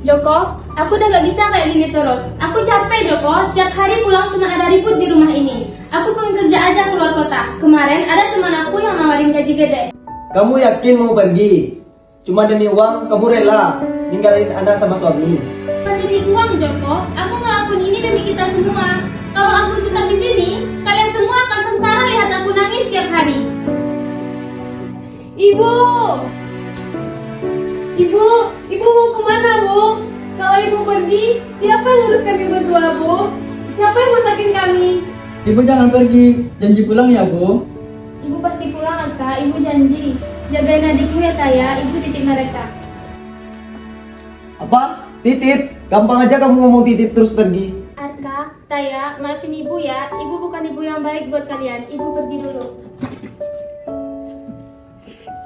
Joko, aku udah gak bisa kayak gini terus. Aku capek, Joko. Tiap hari pulang cuma ada ribut di rumah ini. Aku pengen kerja aja keluar kota. Kemarin ada teman aku yang nawarin gaji gede. Kamu yakin mau pergi? Cuma demi uang, kamu rela ninggalin anak sama suami? Bukan demi uang, Joko. Aku ngelakuin ini demi kita semua. Kalau aku tetap di sini, kalian semua akan sengsara lihat aku nangis tiap hari. Ibu! Ibu mau kemana, Bu? Kalau Ibu pergi, siapa yang ngurus kami berdua, Bu? Siapa yang masakin kami? Ibu jangan pergi, janji pulang ya Bu. Ibu pasti pulang, Kak. Ibu janji. Jagain adikmu ya, Taya. Ibu titip mereka. Apa? Titip? Gampang aja kamu ngomong titip terus pergi. Arka, Taya, maafin ibu ya. Ibu bukan ibu yang baik buat kalian. Ibu pergi dulu.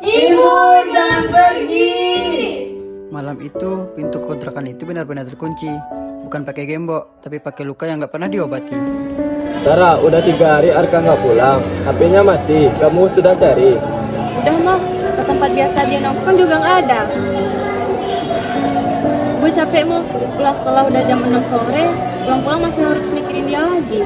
Ibu, jangan pergi! Malam itu, pintu kontrakan itu benar-benar terkunci. Bukan pakai gembok, tapi pakai luka yang nggak pernah diobati. Sarah, udah 3 hari Arka nggak pulang. HP-nya mati. Kamu sudah cari? Udah mah, ke tempat biasa dia nongkrong juga nggak ada. Gue capek mau pulang sekolah udah jam 6 sore, pulang-pulang masih harus mikirin dia lagi.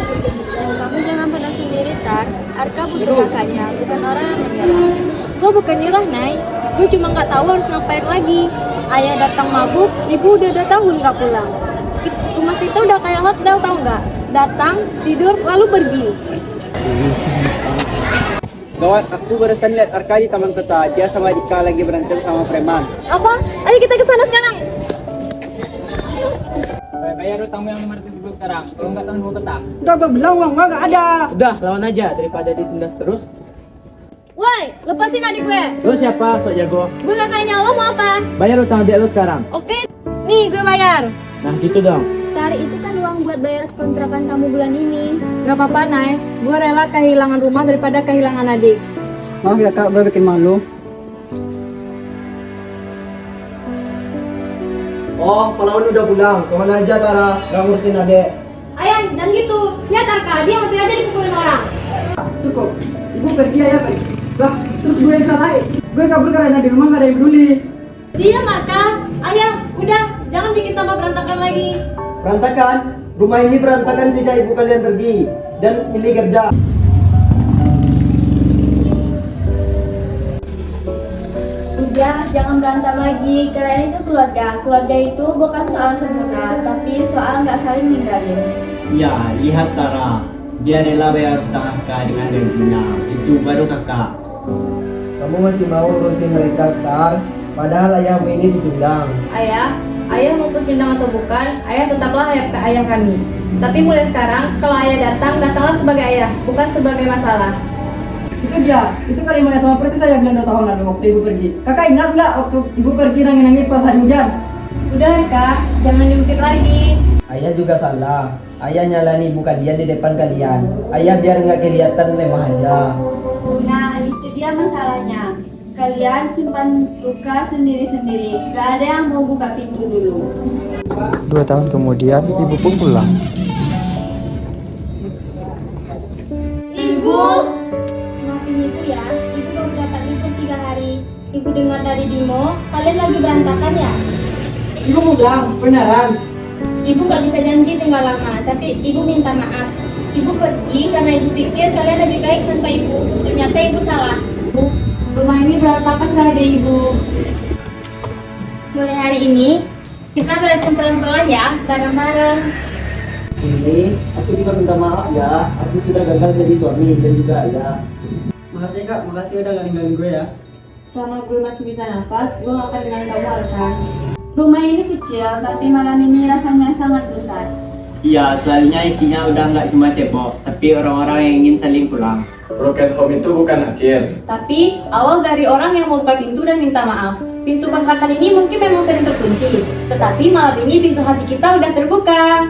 Kamu jangan pernah sendiri, Tar. Arka butuh kakaknya, bukan orang yang menyerah. Gue bukan nyerah, Nay. Gue cuma nggak tahu harus ngapain lagi. Ayah datang mabuk, ibu udah 2 tahun nggak pulang. Rumah kita udah kayak hotel, tau nggak? Datang, tidur, lalu pergi. Gawat, aku barusan lihat Arka di taman kota. Dia sama Dika lagi berantem sama preman. Apa? Ayo kita ke sana sekarang. Bayar utangmu yang 500.000 sekarang. Kalau nggak tanggung gue petak. Udah gue bilang uang gua nggak ada. Udah, lawan aja daripada ditindas terus. Woi, lepasin adik gue. Lo siapa? Sok jago. Gue kakaknya, lo mau apa? Bayar utang adik lo sekarang. Oke, nih gue bayar. Nah, gitu dong. Tari, itu kan uang buat bayar kontrakan kamu bulan ini. Gak apa-apa, Nay. Gue rela kehilangan rumah daripada kehilangan adik. Maaf ya kak, gue bikin malu. Oh, pahlawan udah pulang. Kemana aja Tara? Gak ngurusin adek. Ayah, jangan gitu. Lihat Arka, dia hampir aja dipukulin orang. Cukup. Ibu pergi ya pergi. Lah, terus gue yang salah. Gue kabur karena di rumah gak ada yang peduli. Diam, Arka. Ayah, udah. Jangan bikin tambah berantakan lagi. Berantakan? Rumah ini berantakan sejak ibu kalian pergi dan pilih kerja. Udah, jangan berantem lagi. Kalian itu keluarga. Keluarga itu bukan soal sempurna, tapi soal nggak saling ninggalin. Ya, lihat Tara. Dia rela bayar utang kakak dengan gajinya. Itu baru kakak. Kamu masih mau urusin mereka, Tar? Padahal ayahmu ini pecundang. Ayah mau pecundang atau bukan, ayah tetaplah ayah kami. Tapi mulai sekarang, kalau ayah datang, datanglah sebagai ayah, bukan sebagai masalah. Itu dia, itu kalimat yang sama persis saya bilang 2 tahun lalu waktu ibu pergi. Kakak ingat nggak waktu ibu pergi nangis-nangis pas hari hujan? Udah, Arka, jangan diungkit lagi. Ayah juga salah. Ayah nyalani bukan dia di depan kalian. Ayah biar nggak kelihatan lemah aja. Nah, itu dia masalahnya. Kalian simpan luka sendiri-sendiri. Gak ada yang mau buka pintu dulu. 2 tahun kemudian, ibu pun pulang. Ibu! Maafin ibu ya. Ibu baru dapat libur 3 hari. Ibu dengar dari Bimo, kalian lagi berantakan ya? Ibu mau bilang, beneran. Ibu gak bisa janji tinggal lama, tapi ibu minta maaf. Ibu pergi karena ibu pikir kalian lebih baik tanpa ibu. Ternyata ibu salah. Bu, rumah ini berantakan gak ada ibu. Mulai hari ini, kita beresin pelan-pelan ya, bareng-bareng. Ini aku juga minta maaf ya. Aku sudah gagal jadi suami dan juga ayah. Makasih kak, makasih udah gak ninggalin gue ya. Selama gue masih bisa nafas, gue gak akan dengan kamu, Arka. Rumah ini kecil, tapi malam ini rasanya sangat besar. Iya, soalnya isinya udah nggak cuma tembok, tapi orang-orang yang ingin saling pulang. Broken home itu bukan akhir. Tapi, awal dari orang yang mau buka pintu dan minta maaf. Pintu kontrakan ini mungkin memang sering terkunci, tetapi malam ini pintu hati kita udah terbuka.